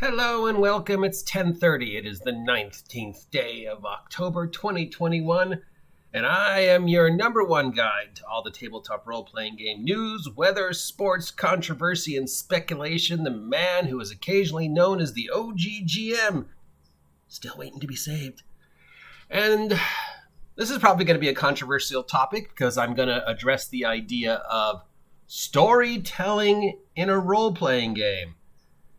Hello and welcome. It's 10:30. It is the 19th day of October 2021, and I am your number one guide to all the tabletop role-playing game news, weather, sports, controversy, and speculation, the man who is occasionally known as the OGGM. Still waiting to be saved. And this is probably going to be a controversial topic because I'm going to address the idea of storytelling in a role-playing game.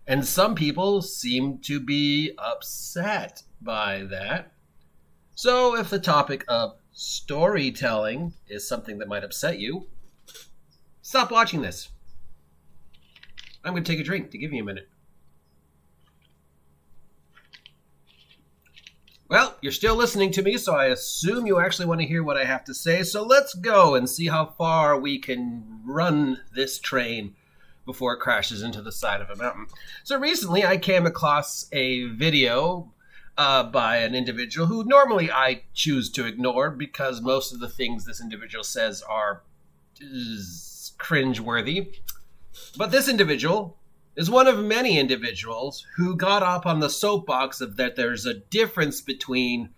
And some people seem to be upset by that. So if the topic of storytelling is something that might upset you, stop watching this. I'm going to take a drink to give you a minute. Well, you're still listening to me, so I assume you actually want to hear what I have to say. So let's go and see how far we can run this train before it crashes into the side of a mountain. So recently I came across a video by an individual who normally I choose to ignore because most of the things this individual says are cringeworthy. But this individual is one of many individuals who got up on the soapbox of that there's a difference between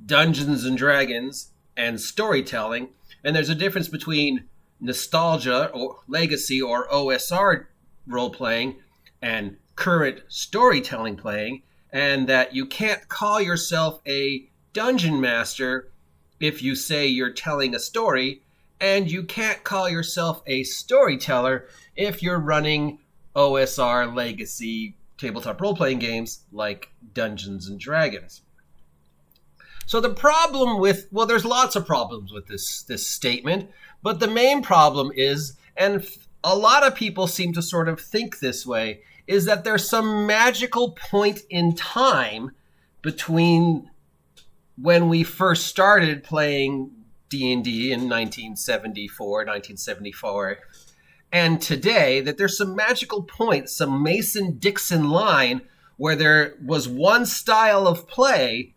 Dungeons and Dragons and storytelling, and there's a difference between nostalgia or legacy or OSR role-playing and current storytelling playing, and that you can't call yourself a dungeon master if you say you're telling a story, and you can't call yourself a storyteller if you're running OSR legacy tabletop role-playing games like Dungeons and Dragons. So the problem with, well, there's lots of problems with this statement, but the main problem is, and a lot of people seem to sort of think this way, is that there's some magical point in time between when we first started playing D&D in 1974, and today, that there's some magical point, some Mason-Dixon line, where there was one style of play,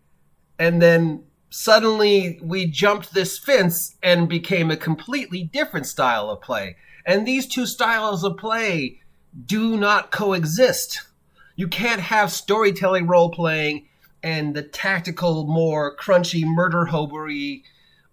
and then suddenly we jumped this fence and became a completely different style of play. And these two styles of play do not coexist. You can't have storytelling role-playing and the tactical, more crunchy, murder-hobery,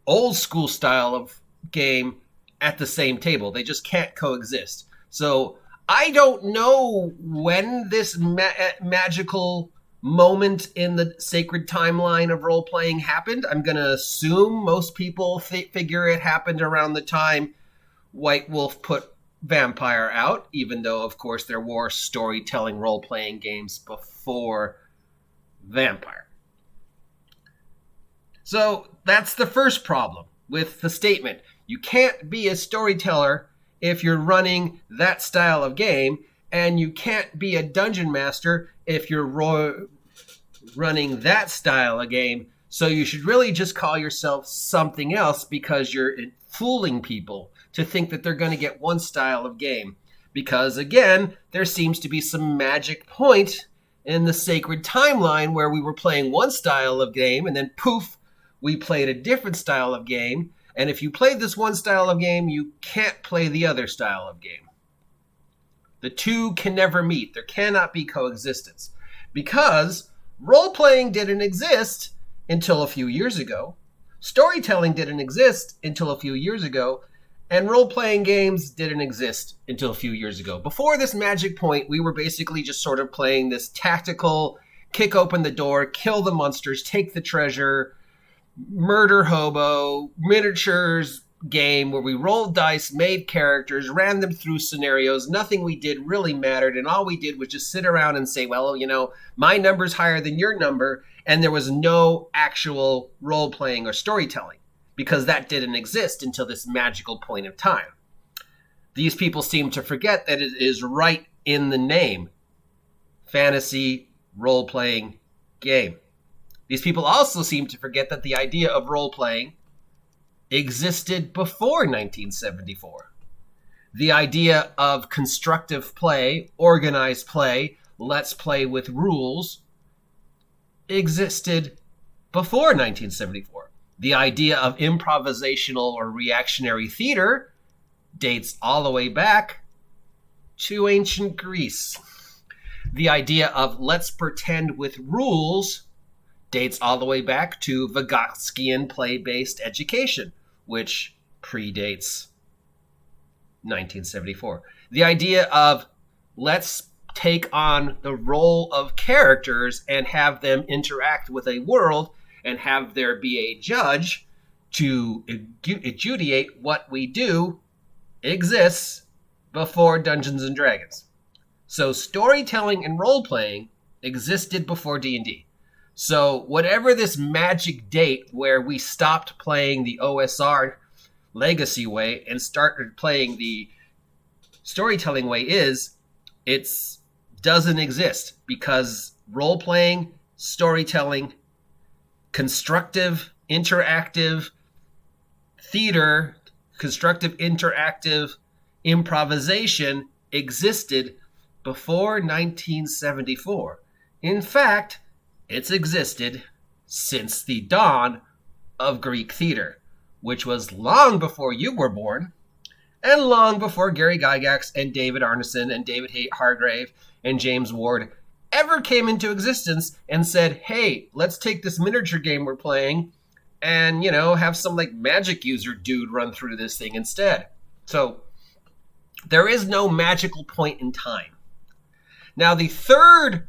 old-school style of game at the same table. They just can't coexist. So I don't know when this magical moment in the sacred timeline of role-playing happened. I'm going to assume most people figure it happened around the time White Wolf put Vampire out, even though, of course, there were storytelling role-playing games before Vampire. So that's the first problem with the statement. You can't be a storyteller if you're running that style of game, and you can't be a dungeon master if you're running that style of game. So you should really just call yourself something else because you're fooling people to think that they're going to get one style of game. Because, again, there seems to be some magic point in the sacred timeline where we were playing one style of game, and then poof, we played a different style of game. And if you played this one style of game, you can't play the other style of game. The two can never meet. There cannot be coexistence. Because role-playing didn't exist until a few years ago. Storytelling didn't exist until a few years ago. And role-playing games didn't exist until a few years ago. Before this magic point, we were basically just sort of playing this tactical, kick open the door, kill the monsters, take the treasure, murder hobo, miniatures game where we rolled dice, made characters, ran them through scenarios. Nothing we did really mattered, and all we did was just sit around and say, well, you know, my number's higher than your number, and there was no actual role-playing or storytelling because that didn't exist until this magical point of time. These people seem to forget that it is right in the name. Fantasy role-playing game. These people also seem to forget that the idea of role-playing existed before 1974. The idea of constructive play, organized play, let's play with rules, existed before 1974. The idea of improvisational or reactionary theater dates all the way back to ancient Greece. The idea of let's pretend with rules dates all the way back to Vygotskian play-based education, which predates 1974. The idea of let's take on the role of characters and have them interact with a world and have there be a judge to adjudicate what we do exists before Dungeons and Dragons. So storytelling and role-playing existed before D&D. So whatever this magic date where we stopped playing the OSR legacy way and started playing the storytelling way is, it doesn't exist, because role-playing, storytelling, constructive, interactive theater, constructive, interactive improvisation existed before 1974. In fact, it's existed since the dawn of Greek theater, which was long before you were born, and long before Gary Gygax and David Arneson and David Hargrave and James Ward ever came into existence and said, hey, let's take this miniature game we're playing and, have some like magic user dude run through this thing instead. So there is no magical point in time. Now, the third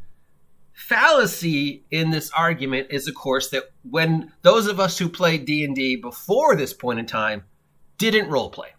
fallacy in this argument is, of course, that when those of us who played D&D before this point in time didn't roleplay.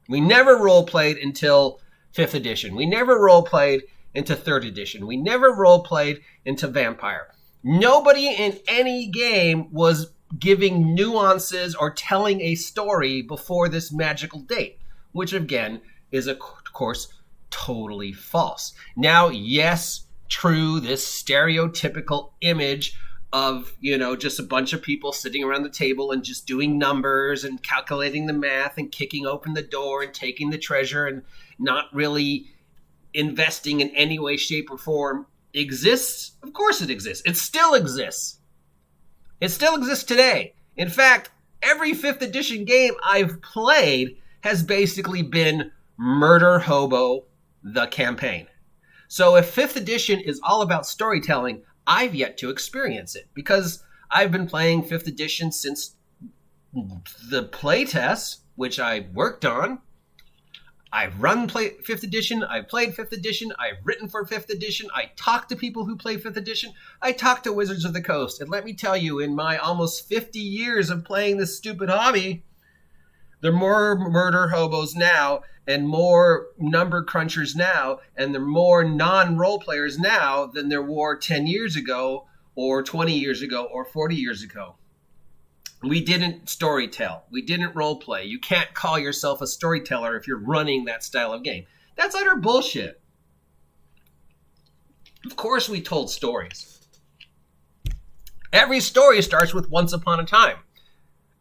We never roleplayed until 5th edition. We never roleplayed into 3rd edition. We never roleplayed into Vampire. Nobody in any game was giving nuances or telling a story before this magical date, which again is, of course, totally false. Now, yes, true, this stereotypical image of, just a bunch of people sitting around the table and just doing numbers and calculating the math and kicking open the door and taking the treasure and not really investing in any way, shape, or form exists. Of course it exists. It still exists. It still exists today. In fact, every 5th edition game I've played has basically been Murder Hobo, the campaign. So if 5th edition is all about storytelling, I've yet to experience it, because I've been playing 5th edition since the playtests, which I worked on. I've run 5th edition, I've played 5th edition, I've written for 5th edition, I talk to people who play 5th edition, I talk to Wizards of the Coast, and let me tell you, in my almost 50 years of playing this stupid hobby, there are more murder hobos now, and more number crunchers now, and there are more non-role players now than there were 10 years ago, or 20 years ago, or 40 years ago. We didn't storytell. We didn't role play. You can't call yourself a storyteller if you're running that style of game. That's utter bullshit. Of course we told stories. Every story starts with once upon a time.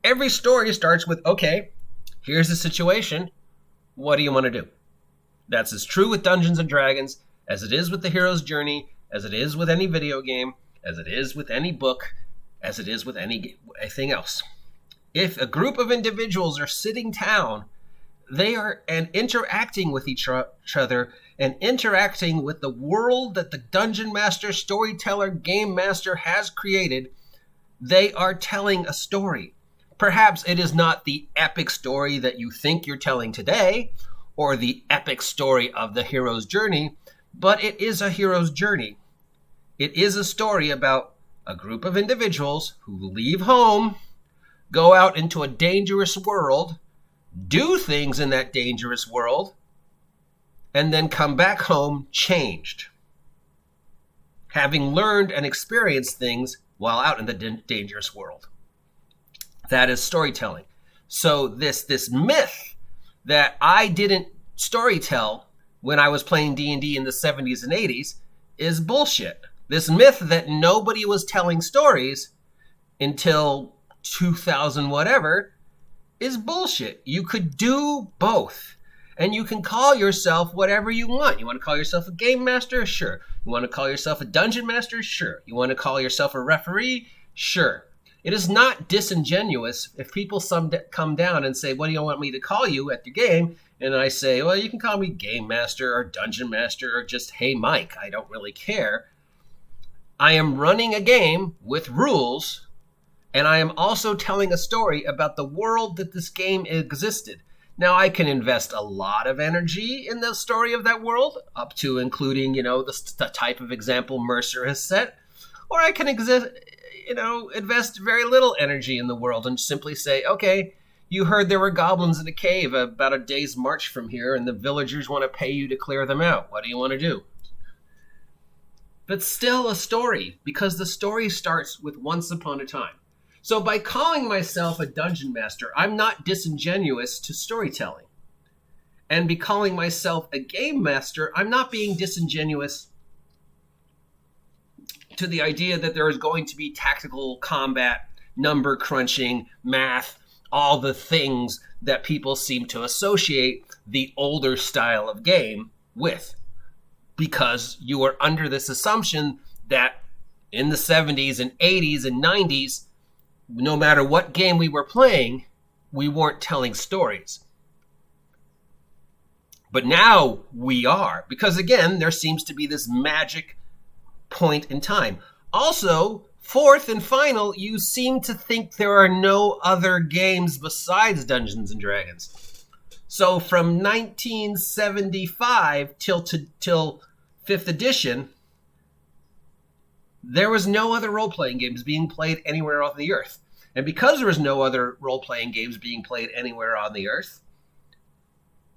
Every story starts with, okay, here's the situation. What do you want to do? That's as true with Dungeons and Dragons as it is with the hero's journey, as it is with any video game, as it is with any book, as it is with anything else. If a group of individuals are sitting down, they are and interacting with each other and interacting with the world that the dungeon master, storyteller, game master has created, they are telling a story. Perhaps it is not the epic story that you think you're telling today, or the epic story of the hero's journey, but it is a hero's journey. It is a story about a group of individuals who leave home, go out into a dangerous world, do things in that dangerous world, and then come back home changed, having learned and experienced things while out in the dangerous world. That is storytelling. So this myth that I didn't storytell when I was playing D&D in the 70s and 80s is bullshit. This myth that nobody was telling stories until 2000 whatever is bullshit. You could do both. And you can call yourself whatever you want. You want to call yourself a game master? Sure. You want to call yourself a dungeon master? Sure. You want to call yourself a referee? Sure. It is not disingenuous if people come down and say, what do you want me to call you at your game? and I say, well, you can call me Game Master or Dungeon Master or just, hey, Mike, I don't really care. I am running a game with rules, and I am also telling a story about the world that this game existed. Now, I can invest a lot of energy in the story of that world, up to including, the type of example Mercer has set, or I can invest very little energy in the world and simply say, okay, you heard there were goblins in a cave about a day's march from here, and the villagers want to pay you to clear them out. What do you want to do? But still a story, because the story starts with once upon a time. So by calling myself a dungeon master, I'm not disingenuous to storytelling. And by calling myself a game master, I'm not being disingenuous to the idea that there is going to be tactical combat, number crunching, math, all the things that people seem to associate the older style of game with. Because you are under this assumption that in the 70s and 80s and 90s, no matter what game we were playing, we weren't telling stories. But now we are, because again, there seems to be this magic point in time. Also, fourth and final, you seem to think there are no other games besides Dungeons and Dragons. So from 1975 till 5th edition, there was no other role-playing games being played anywhere on the earth. And because there was no other role-playing games being played anywhere on the earth,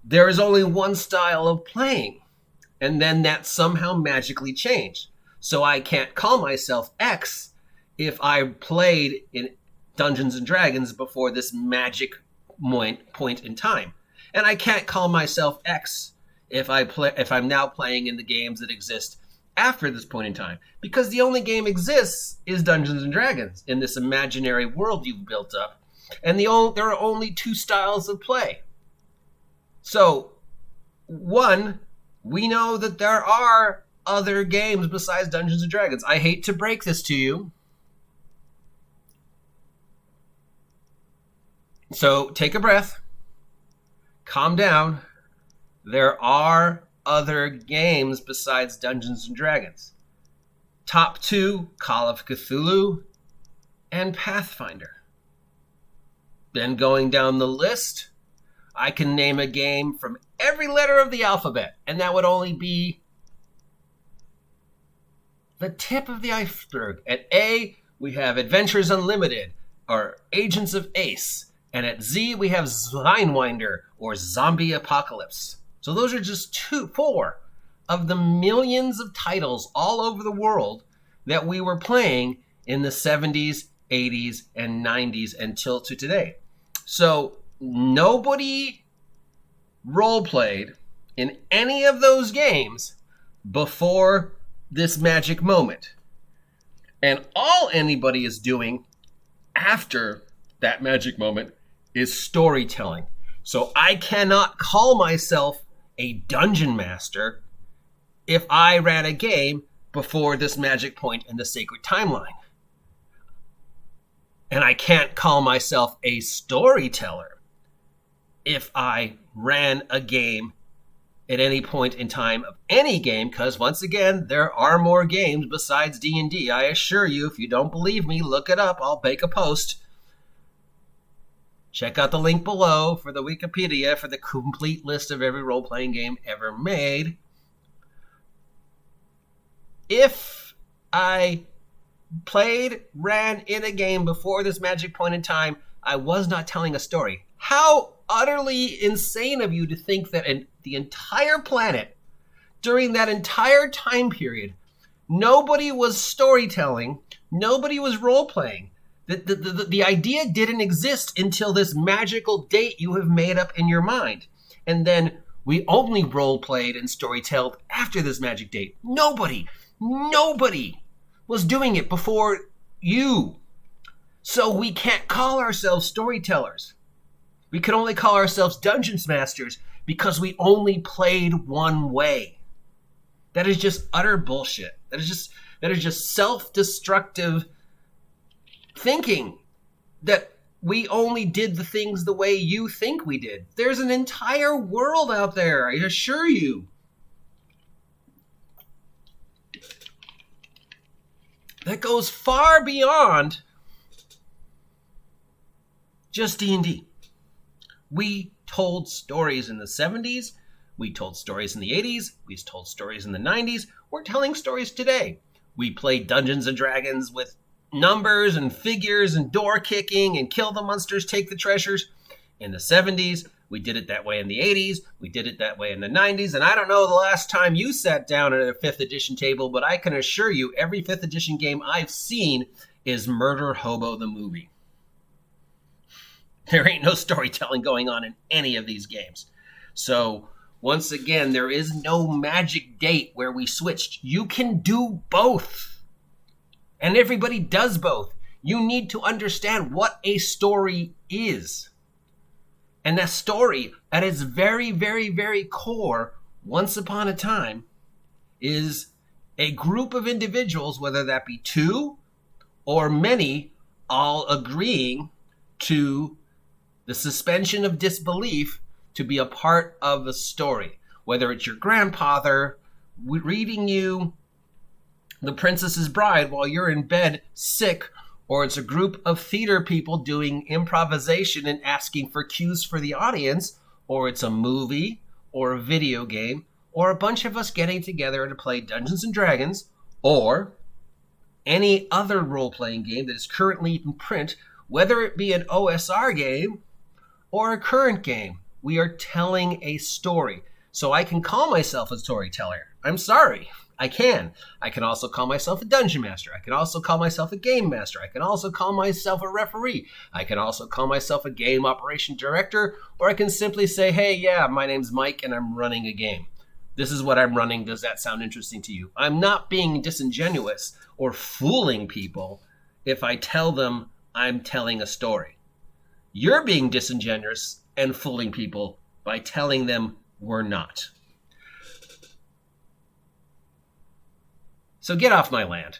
there is only one style of playing. And then that somehow magically changed. So I can't call myself X if I played in Dungeons and Dragons before this magic point in time. And I can't call myself X if I'm now playing in the games that exist after this point in time, because the only game exists is Dungeons and Dragons in this imaginary world you've built up, and there are only two styles of play. So, one, we know that there are other games besides Dungeons and Dragons. I hate to break this to you. So, take a breath. Calm down. There are other games besides Dungeons and Dragons. Top two, Call of Cthulhu and Pathfinder. Then going down the list, I can name a game from every letter of the alphabet, and that would only be the tip of the iceberg. At A, we have Adventures Unlimited, or Agents of Ace. And at Z, we have Zweinwinder, or Zombie Apocalypse. So those are just 4 of the millions of titles all over the world that we were playing in the 70s, 80s, and 90s until to today. So nobody role-played in any of those games before this magic moment. And all anybody is doing after that magic moment is storytelling. So I cannot call myself a dungeon master if I ran a game before this magic point in the sacred timeline. And I can't call myself a storyteller if I ran a game at any point in time of any game, because once again, there are more games besides D&D. I assure you, if you don't believe me, look it up. I'll make a post. Check out the link below for the Wikipedia for the complete list of every role-playing game ever made. If I ran in a game before this magic point in time, I was not telling a story. How utterly insane of you to think that in the entire planet, during that entire time period, nobody was storytelling, nobody was role-playing. The idea didn't exist until this magical date you have made up in your mind. And then we only role-played and storytelled after this magic date. Nobody was doing it before you. So we can't call ourselves storytellers. We can only call ourselves Dungeons Masters because we only played one way. That is just utter bullshit. That is just self-destructive thinking that we only did the things the way you think we did. There's an entire world out there, I assure you. That goes far beyond just D&D. We told stories in the 70s. We told stories in the 80s. We told stories in the 90s. We're telling stories today. We play Dungeons and Dragons with numbers and figures and door kicking and kill the monsters, take the treasures. In the 70s, we did it that way in the 80s. We did it that way in the 90s. And I don't know the last time you sat down at a 5th edition table, but I can assure you every 5th edition game I've seen is Murder Hobo the movie. There ain't no storytelling going on in any of these games. So once again, there is no magic date where we switched. You can do both. And everybody does both. You need to understand what a story is. And that story, at its very, very, very core, once upon a time, is a group of individuals, whether that be two or many, all agreeing to the suspension of disbelief to be a part of a story. Whether it's your grandfather reading you The Princess's Bride while you're in bed sick, or it's a group of theater people doing improvisation and asking for cues for the audience, or it's a movie or a video game, or a bunch of us getting together to play Dungeons and Dragons, or any other role-playing game that is currently in print, whether it be an OSR game or a current game. We are telling a story. So I can call myself a storyteller. I'm sorry. I can. I can also call myself a dungeon master. I can also call myself a game master. I can also call myself a referee. I can also call myself a game operation director, or I can simply say, hey, yeah, my name's Mike and I'm running a game. This is what I'm running. Does that sound interesting to you? I'm not being disingenuous or fooling people if I tell them I'm telling a story. You're being disingenuous and fooling people by telling them we're not. So get off my land.